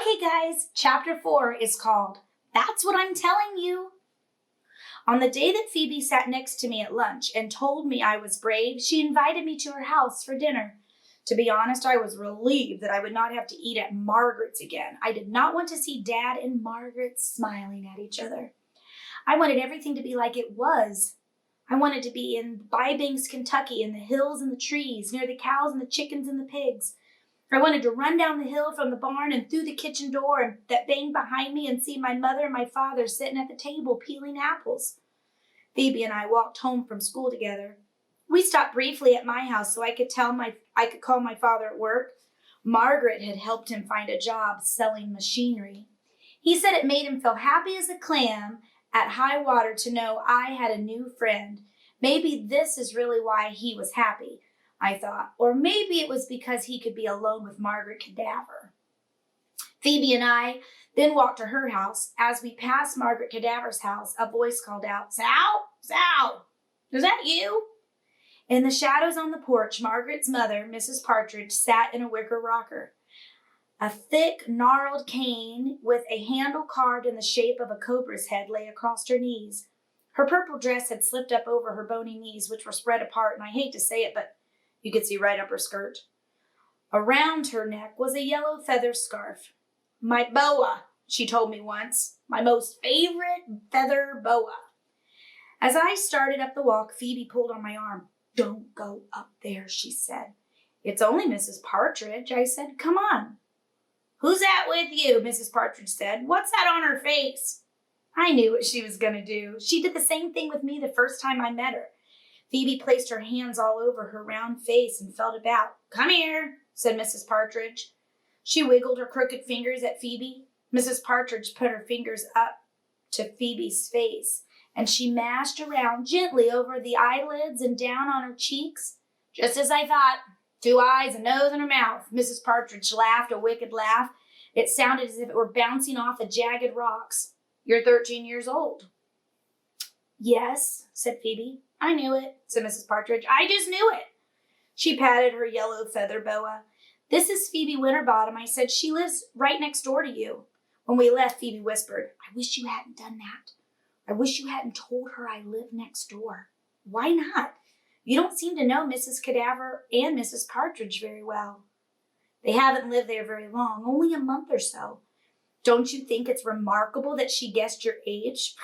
Okay, guys, chapter 4 is called That's What I'm Telling You. On the day that Phoebe sat next to me at lunch and told me I was brave, she invited me to her house for dinner. To be honest, I was relieved that I would not have to eat at Margaret's again. I did not want to see Dad and Margaret smiling at each other. I wanted everything to be like it was. I wanted to be in Bybanks, Kentucky, in the hills and the trees, near the cows and the chickens and the pigs. I wanted to run down the hill from the barn and through the kitchen door that banged behind me and see my mother and my father sitting at the table peeling apples. Phoebe and I walked home from school together. We stopped briefly at my house so I could call my father at work. Margaret had helped him find a job selling machinery. He said it made him feel happy as a clam at high water to know I had a new friend. Maybe this is really why he was happy, I thought. Or maybe it was because he could be alone with Margaret Cadaver. Phoebe and I then walked to her house. As we passed Margaret Cadaver's house, a voice called out, "Sal? Sal, is that you?" In the shadows on the porch, Margaret's mother, Mrs. Partridge, sat in a wicker rocker. A thick, gnarled cane with a handle carved in the shape of a cobra's head lay across her knees. Her purple dress had slipped up over her bony knees, which were spread apart, and I hate to say it, but you could see right up her skirt. Around her neck was a yellow feather scarf. "My boa," she told me once. "My most favorite feather boa." As I started up the walk, Phoebe pulled on my arm. "Don't go up there," she said. "It's only Mrs. Partridge," I said. "Come on." "Who's that with you?" Mrs. Partridge said. "What's that on her face?" I knew what she was going to do. She did the same thing with me the first time I met her. Phoebe placed her hands all over her round face and felt about. "Come here," said Mrs. Partridge. She wiggled her crooked fingers at Phoebe. Mrs. Partridge put her fingers up to Phoebe's face, and she mashed around gently over the eyelids and down on her cheeks. "Just as I thought. 2 eyes, a nose, and a mouth." Mrs. Partridge laughed a wicked laugh. It sounded as if it were bouncing off the jagged rocks. "You're 13 years old." "Yes," said Phoebe. "I knew it," said Mrs. Partridge. "I just knew it." She patted her yellow feather boa. "This is Phoebe Winterbottom," I said. "She lives right next door to you." When we left, Phoebe whispered, "I wish you hadn't done that. I wish you hadn't told her I live next door." "Why not? You don't seem to know Mrs. Cadaver and Mrs. Partridge very well." "They haven't lived there very long, only a month or so. Don't you think it's remarkable that she guessed your age?"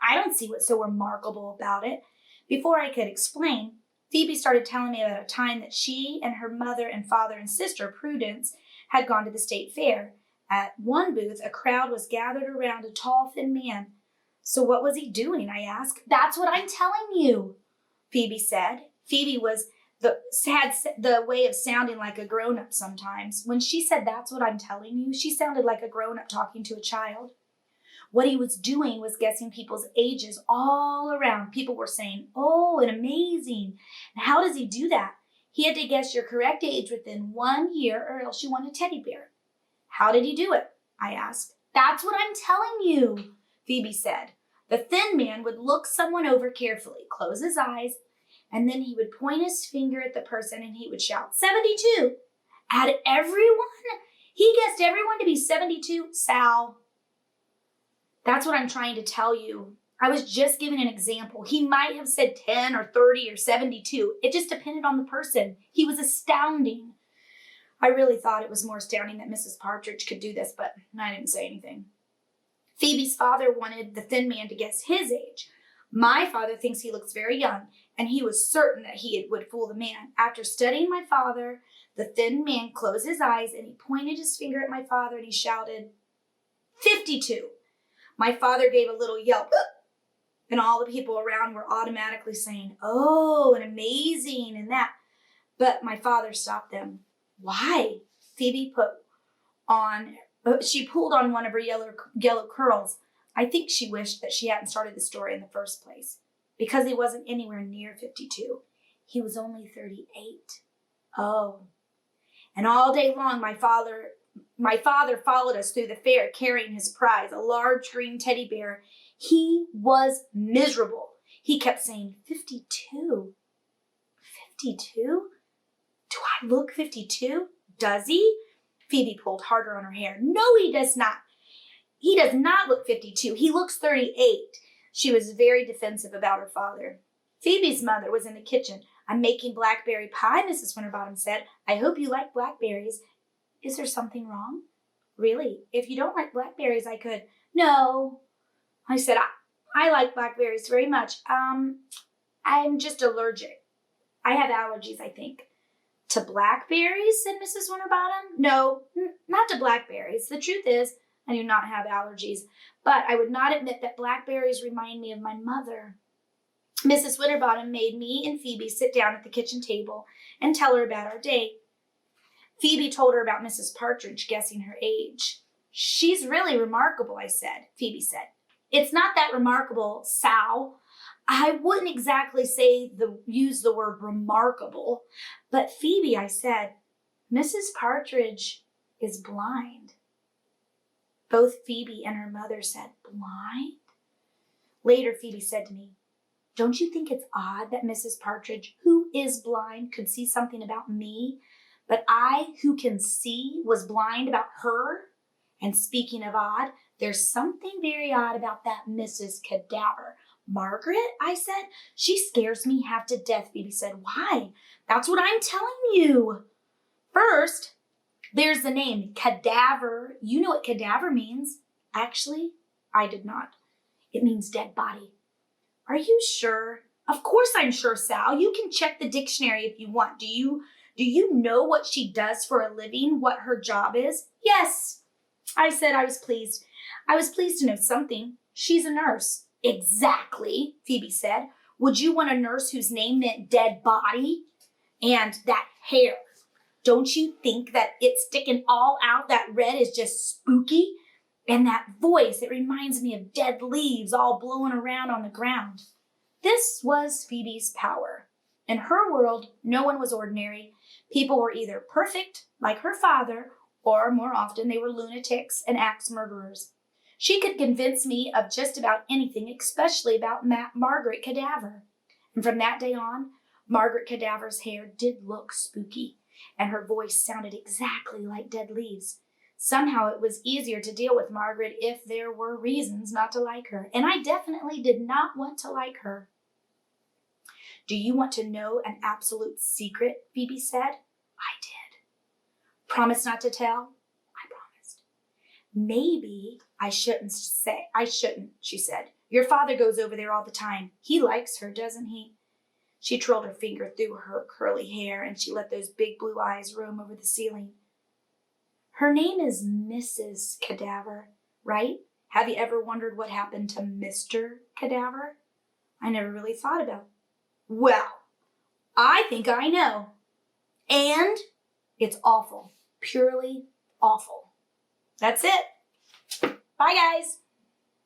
"I don't see what's so remarkable about it." Before I could explain, Phoebe started telling me about a time that she and her mother and father and sister, Prudence, had gone to the state fair. At one booth, a crowd was gathered around a tall, thin man. "So what was he doing?" I asked. "That's what I'm telling you," Phoebe said. Phoebe had the way of sounding like a grown-up sometimes. When she said, "That's what I'm telling you," she sounded like a grown-up talking to a child. What he was doing was guessing people's ages all around. People were saying, "Oh, and amazing. And how does he do that?" He had to guess your correct age within 1 year or else you won a teddy bear. "How did he do it?" I asked. "That's what I'm telling you," Phoebe said. The thin man would look someone over carefully, close his eyes, and then he would point his finger at the person and he would shout, 72. At everyone? He guessed everyone to be 72. Sal. That's what I'm trying to tell you. I was just giving an example. He might have said 10 or 30 or 72. It just depended on the person. He was astounding. I really thought it was more astounding that Mrs. Partridge could do this, but I didn't say anything. Phoebe's father wanted the thin man to guess his age. My father thinks he looks very young, and he was certain that he would fool the man. After studying my father, the thin man closed his eyes and he pointed his finger at my father and he shouted, 52. My father gave a little yelp, and all the people around were automatically saying, "Oh, and amazing," and that. But my father stopped them. "Why?" Phoebe she pulled on one of her yellow curls. I think she wished that she hadn't started the story in the first place. Because he wasn't anywhere near 52. He was only 38. Oh. And all day long, my father followed us through the fair carrying his prize, a large green teddy bear. He was miserable. He kept saying, 52. 52? Do I look 52? Does he? Phoebe pulled harder on her hair. No, he does not. He does not look 52. He looks 38. She was very defensive about her father. Phoebe's mother was in the kitchen. I'm making blackberry pie, Mrs. Winterbottom said. I hope you like blackberries. Is there something wrong? Really? If you don't like blackberries, I could. No, I said, I like blackberries very much. I'm just allergic. I have allergies, I think. To blackberries, said Mrs. Winterbottom. No, not to blackberries. The truth is, I do not have allergies, but I would not admit that blackberries remind me of my mother. Mrs. Winterbottom made me and Phoebe sit down at the kitchen table and tell her about our day. Phoebe told her about Mrs. Partridge guessing her age. She's really remarkable, I said, Phoebe said. It's not that remarkable, Sal. I wouldn't exactly use the word remarkable, but Phoebe, I said, Mrs. Partridge is blind. Both Phoebe and her mother said, blind? Later, Phoebe said to me, don't you think it's odd that Mrs. Partridge, who is blind, could see something about me, but I, who can see, was blind about her? And speaking of odd, there's something very odd about that Mrs. Cadaver. Margaret, I said. She scares me half to death, Phoebe said. Why? That's what I'm telling you. First, there's the name Cadaver. You know what cadaver means. Actually, I did not. It means dead body. Are you sure? Of course I'm sure, Sal. You can check the dictionary if you want. Do you know what she does for a living, what her job is? Yes. I said I was pleased. I was pleased to know something. She's a nurse. Exactly, Phoebe said. Would you want a nurse whose name meant dead body? And that hair. Don't you think that it's sticking all out? That red is just spooky. And that voice, it reminds me of dead leaves all blowing around on the ground. This was Phoebe's power. In her world, no one was ordinary. People were either perfect, like her father, or more often they were lunatics and axe murderers. She could convince me of just about anything, especially about Margaret Cadaver. And from that day on, Margaret Cadaver's hair did look spooky, and her voice sounded exactly like dead leaves. Somehow it was easier to deal with Margaret if there were reasons not to like her, and I definitely did not want to like her. Do you want to know an absolute secret? Phoebe said. I did. Promise not to tell? I promised. Maybe I shouldn't, she said. Your father goes over there all the time. He likes her, doesn't he? She twirled her finger through her curly hair and she let those big blue eyes roam over the ceiling. Her name is Mrs. Cadaver, right? Have you ever wondered what happened to Mr. Cadaver? I never really thought about it. Well, I think I know. And it's awful. Purely awful. That's it. Bye, guys.